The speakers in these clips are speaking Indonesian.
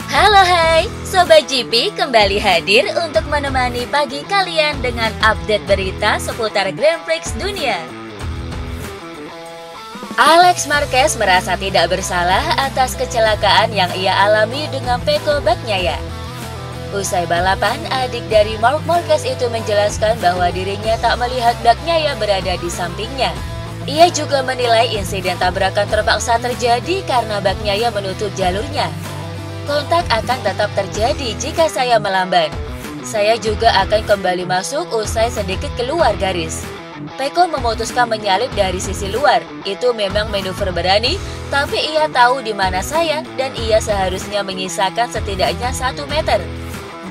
Halo hai, Sobat GP kembali hadir untuk menemani pagi kalian dengan update berita seputar Grand Prix dunia. Alex Marquez merasa tidak bersalah atas kecelakaan yang ia alami dengan Pecco Bagnaia. Usai balapan, adik dari Marc Marquez itu menjelaskan bahwa dirinya tak melihat Bagnaia berada di sampingnya. Ia juga menilai insiden tabrakan terpaksa terjadi karena Bagnaia menutup jalurnya. Kontak akan tetap terjadi jika saya melamban. Saya juga akan kembali masuk usai sedikit keluar garis. Pecco memutuskan menyalip dari sisi luar. Itu memang manuver berani, tapi ia tahu di mana saya dan ia seharusnya menyisakan setidaknya 1 meter.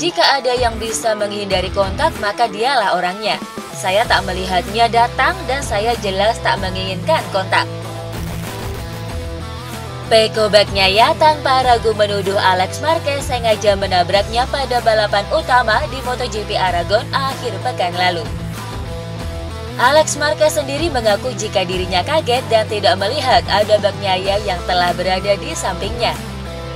Jika ada yang bisa menghindari kontak, maka dialah orangnya. Saya tak melihatnya datang dan saya jelas tak menginginkan kontak. Pecco Bagnaia tanpa ragu menuduh Alex Marquez sengaja menabraknya pada balapan utama di MotoGP Aragon akhir pekan lalu. Alex Marquez sendiri mengaku jika dirinya kaget dan tidak melihat ada Bagnaia yang telah berada di sampingnya.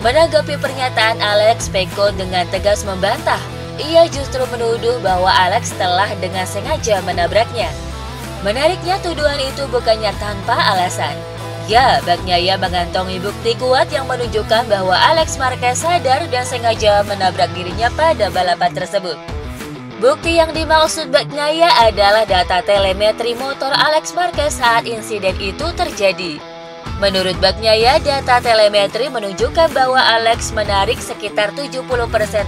Menanggapi pernyataan Alex, Pecco dengan tegas membantah. Ia justru menuduh bahwa Alex telah dengan sengaja menabraknya. Menariknya, tuduhan itu bukannya tanpa alasan. Ya, Bagnaia mengantongi bukti kuat yang menunjukkan bahwa Alex Marquez sadar dan sengaja menabrak dirinya pada balapan tersebut. Bukti yang dimaksud Bagnaia adalah data telemetri motor Alex Marquez saat insiden itu terjadi. Menurut Bagnaia, data telemetri menunjukkan bahwa Alex menarik sekitar 70%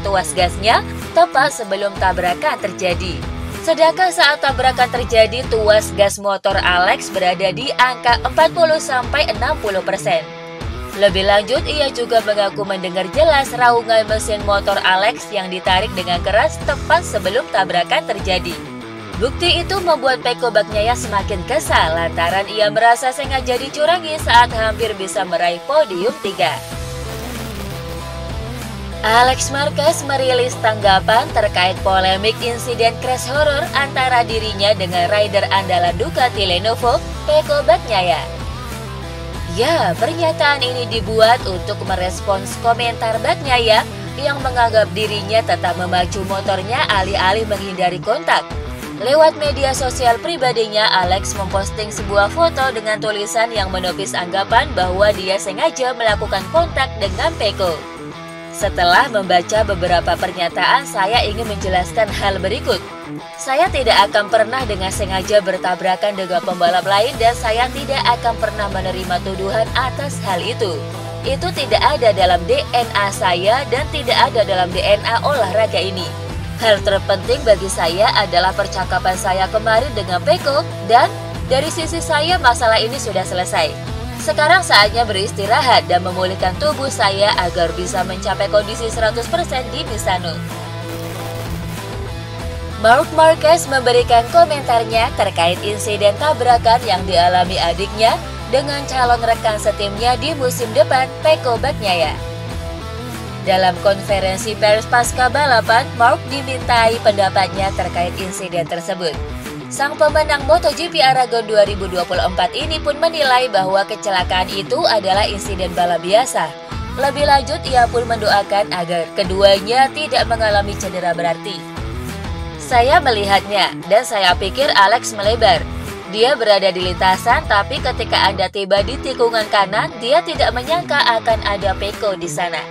tuas gasnya tepat sebelum tabrakan terjadi. Sedangkan saat tabrakan terjadi, tuas gas motor Alex berada di angka 40-60%. Lebih lanjut, ia juga mengaku mendengar jelas raungan mesin motor Alex yang ditarik dengan keras tepat sebelum tabrakan terjadi. Bukti itu membuat Pecco Bagnaia semakin kesal lantaran ia merasa sengaja dicurangi saat hampir bisa meraih podium 3. Alex Marquez merilis tanggapan terkait polemik insiden crash horror antara dirinya dengan rider andalan Ducati Lenovo, Pecco Bagnaia. Ya, pernyataan ini dibuat untuk merespons komentar Bagnaia yang menganggap dirinya tetap memacu motornya alih-alih menghindari kontak. Lewat media sosial pribadinya, Alex memposting sebuah foto dengan tulisan yang menepis anggapan bahwa dia sengaja melakukan kontak dengan Pecco. Setelah membaca beberapa pernyataan, saya ingin menjelaskan hal berikut. Saya tidak akan pernah dengan sengaja bertabrakan dengan pembalap lain dan saya tidak akan pernah menerima tuduhan atas hal itu. Itu tidak ada dalam DNA saya dan tidak ada dalam DNA olahraga ini. Hal terpenting bagi saya adalah percakapan saya kemarin dengan Pecco dan dari sisi saya masalah ini sudah selesai. Sekarang saatnya beristirahat dan memulihkan tubuh saya agar bisa mencapai kondisi 100% di Misano. Marc Marquez memberikan komentarnya terkait insiden tabrakan yang dialami adiknya dengan calon rekan setimnya di musim depan, Pecco Bagnaia. Dalam konferensi pers pasca balapan, Marc dimintai pendapatnya terkait insiden tersebut. Sang pemenang MotoGP Aragon 2024 ini pun menilai bahwa kecelakaan itu adalah insiden balap biasa. Lebih lanjut, ia pun mendoakan agar keduanya tidak mengalami cedera berarti. Saya melihatnya dan saya pikir Alex melebar. Dia berada di lintasan, tapi ketika Anda tiba di tikungan kanan, dia tidak menyangka akan ada Pecco di sana.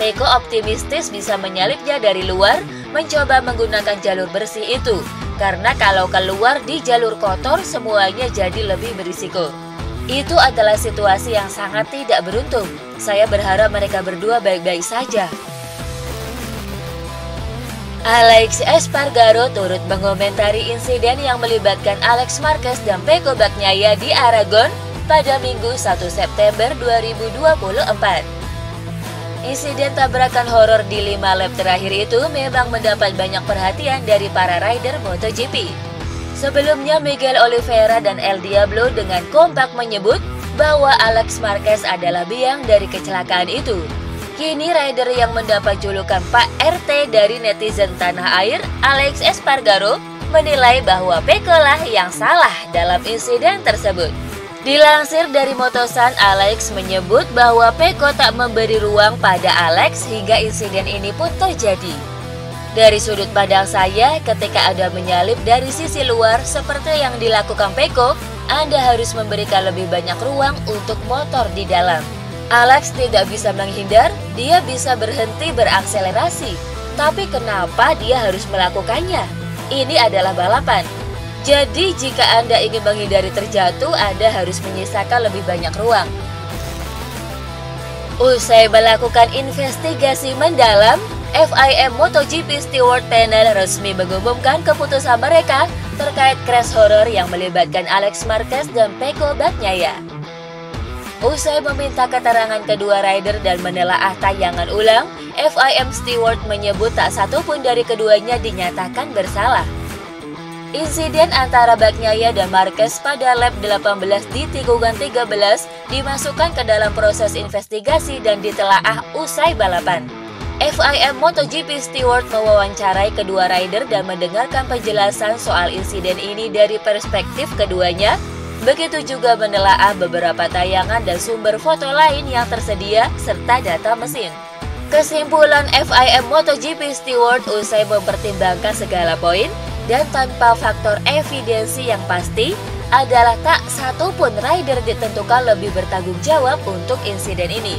Pecco optimistis bisa menyalipnya dari luar, mencoba menggunakan jalur bersih itu. Karena kalau keluar di jalur kotor, semuanya jadi lebih berisiko. Itu adalah situasi yang sangat tidak beruntung. Saya berharap mereka berdua baik-baik saja. Alex Espargaro turut mengomentari insiden yang melibatkan Alex Marquez dan Pecco Bagnaia di Aragon pada Minggu 1 September 2024. Insiden tabrakan horor di 5 lap terakhir itu memang mendapat banyak perhatian dari para rider MotoGP. Sebelumnya, Miguel Oliveira dan El Diablo dengan kompak menyebut bahwa Alex Marquez adalah biang dari kecelakaan itu. Kini rider yang mendapat julukan Pak RT dari netizen tanah air, Alex Espargaro, menilai bahwa Pecco lah yang salah dalam insiden tersebut. Dilansir dari Motosan, Alex menyebut bahwa Peko tak memberi ruang pada Alex hingga insiden ini pun terjadi. Dari sudut pandang saya, ketika ada menyalip dari sisi luar seperti yang dilakukan Peko, Anda harus memberikan lebih banyak ruang untuk motor di dalam. Alex tidak bisa menghindar, dia bisa berhenti berakselerasi. Tapi kenapa dia harus melakukannya? Ini adalah balapan. Jadi jika Anda ingin menghindari terjatuh, Anda harus menyisakan lebih banyak ruang. Usai melakukan investigasi mendalam, FIM MotoGP Steward Panel resmi mengumumkan keputusan mereka terkait crash horror yang melibatkan Alex Marquez dan Peko Bagnaia. Usai meminta keterangan kedua rider dan menelaah tayangan ulang, FIM Steward menyebut tak satu pun dari keduanya dinyatakan bersalah. Insiden antara Bagnaia dan Marquez pada lap 18 di tikungan 13 dimasukkan ke dalam proses investigasi dan ditelaah usai balapan. FIM MotoGP Steward mewawancarai kedua rider dan mendengarkan penjelasan soal insiden ini dari perspektif keduanya. Begitu juga menelaah beberapa tayangan dan sumber foto lain yang tersedia serta data mesin. Kesimpulan FIM MotoGP Steward usai mempertimbangkan segala poin dan tanpa faktor evidensi yang pasti adalah tak satu pun rider ditentukan lebih bertanggung jawab untuk insiden ini.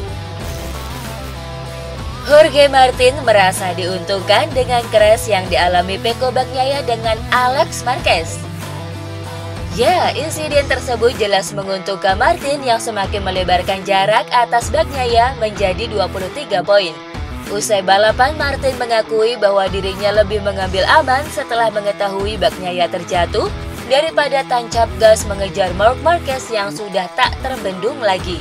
Jorge Martin merasa diuntungkan dengan crash yang dialami Peko Bagnaia dengan Alex Marquez. Ya, insiden tersebut jelas menguntungkan Martin yang semakin melebarkan jarak atas Bagnaia menjadi 23 poin. Usai balapan, Martin mengakui bahwa dirinya lebih mengambil aman setelah mengetahui Bagnaia terjatuh daripada tancap gas mengejar Marc Marquez yang sudah tak terbendung lagi.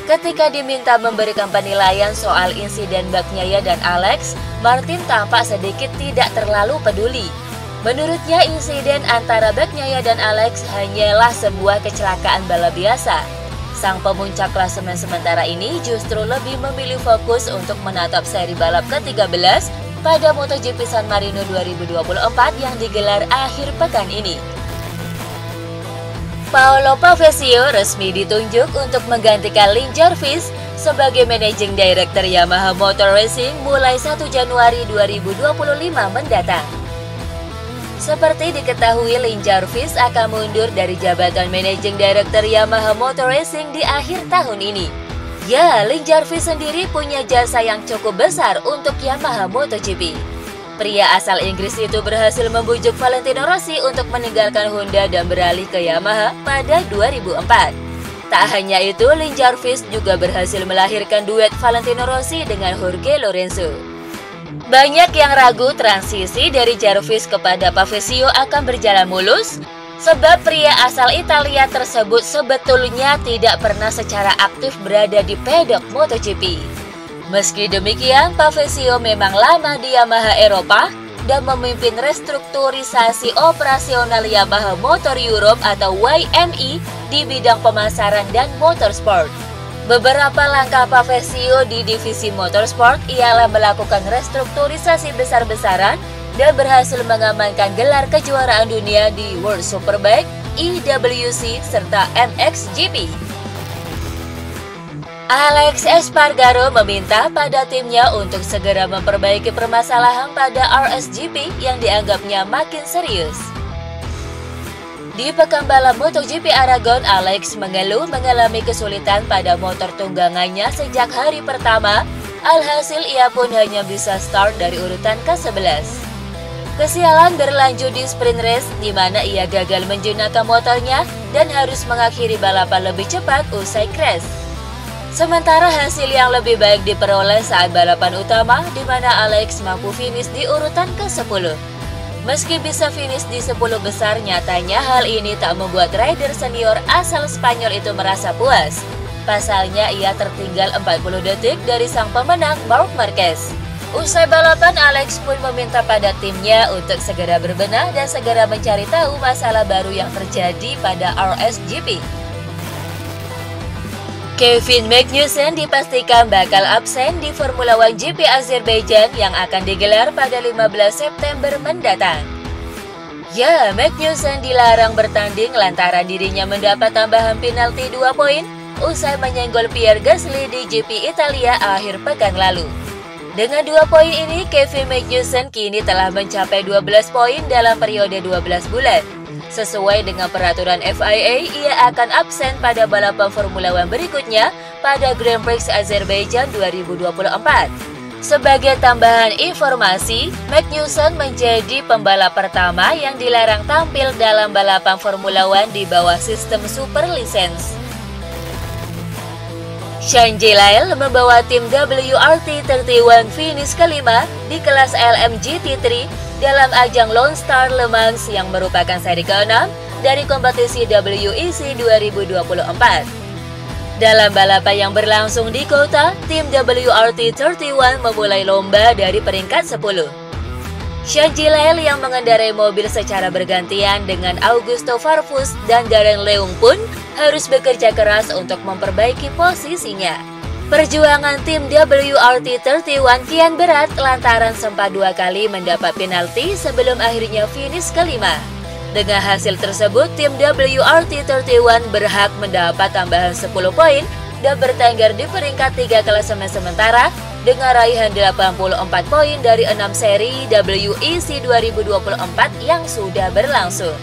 Ketika diminta memberikan penilaian soal insiden Bagnaia dan Alex, Martin tampak sedikit tidak terlalu peduli. Menurutnya insiden antara Bagnaia dan Alex hanyalah sebuah kecelakaan balap biasa. Sang pemuncak klasemen sementara ini justru lebih memilih fokus untuk menatap seri balap ke-13 pada MotoGP San Marino 2024 yang digelar akhir pekan ini. Paolo Pavesio resmi ditunjuk untuk menggantikan Lin Jarvis sebagai Managing Director Yamaha Motor Racing mulai 1 Januari 2025 mendatang. Seperti diketahui, Lin Jarvis akan mundur dari jabatan Managing Director Yamaha Motor Racing di akhir tahun ini. Ya, Lin Jarvis sendiri punya jasa yang cukup besar untuk Yamaha MotoGP. Pria asal Inggris itu berhasil membujuk Valentino Rossi untuk meninggalkan Honda dan beralih ke Yamaha pada 2004. Tak hanya itu, Lin Jarvis juga berhasil melahirkan duet Valentino Rossi dengan Jorge Lorenzo. Banyak yang ragu transisi dari Jarvis kepada Pavesio akan berjalan mulus, sebab pria asal Italia tersebut sebetulnya tidak pernah secara aktif berada di pedok MotoGP. Meski demikian, Pavesio memang lama di Yamaha Eropa dan memimpin restrukturisasi operasional Yamaha Motor Europe atau YME di bidang pemasaran dan motorsport. Beberapa langkah Pavesio di divisi motorsport ialah melakukan restrukturisasi besar-besaran dan berhasil mengamankan gelar kejuaraan dunia di World Superbike, IWC, serta MXGP. Alex Espargaro meminta pada timnya untuk segera memperbaiki permasalahan pada RSGP yang dianggapnya makin serius. Di pekan balap MotoGP Aragon, Alex mengeluh mengalami kesulitan pada motor tunggangannya sejak hari pertama, alhasil ia pun hanya bisa start dari urutan ke-11. Kesialan berlanjut di sprint race di mana ia gagal menjinakkan motornya dan harus mengakhiri balapan lebih cepat usai crash. Sementara hasil yang lebih baik diperoleh saat balapan utama di mana Alex mampu finish di urutan ke-10. Meski bisa finish di 10 besar, nyatanya hal ini tak membuat rider senior asal Spanyol itu merasa puas. Pasalnya ia tertinggal 40 detik dari sang pemenang Marc Marquez. Usai balapan, Alex pun meminta pada timnya untuk segera berbenah dan segera mencari tahu masalah baru yang terjadi pada RSGP. Kevin Magnussen dipastikan bakal absen di Formula One GP Azerbaijan yang akan digelar pada 15 September mendatang. Ya, Magnussen dilarang bertanding lantaran dirinya mendapat tambahan penalti 2 poin usai menyenggol Pierre Gasly di GP Italia akhir pekan lalu. Dengan 2 poin ini, Kevin Magnussen kini telah mencapai 12 poin dalam periode 12 bulan. Sesuai dengan peraturan FIA, ia akan absen pada balapan Formula One berikutnya pada Grand Prix Azerbaijan 2024. Sebagai tambahan informasi, Magnussen menjadi pembalap pertama yang dilarang tampil dalam balapan Formula One di bawah sistem super license. Charles Leclerc membawa tim WRT31 finish kelima di kelas LMGT3 dalam ajang Lone Star Le Mans yang merupakan seri ke-6 dari kompetisi WEC 2024. Dalam balapan yang berlangsung di kota, tim WRT31 memulai lomba dari peringkat 10. Charles Leclerc yang mengendarai mobil secara bergantian dengan Augusto Farfus dan Darren Leung pun harus bekerja keras untuk memperbaiki posisinya. Perjuangan tim WRT31 kian berat lantaran sempat 2 kali mendapat penalti sebelum akhirnya finish kelima. Dengan hasil tersebut, tim WRT31 berhak mendapat tambahan 10 poin dan bertengger di peringkat 3 klasemen sementara dengan raihan 84 poin dari 6 seri WEC 2024 yang sudah berlangsung.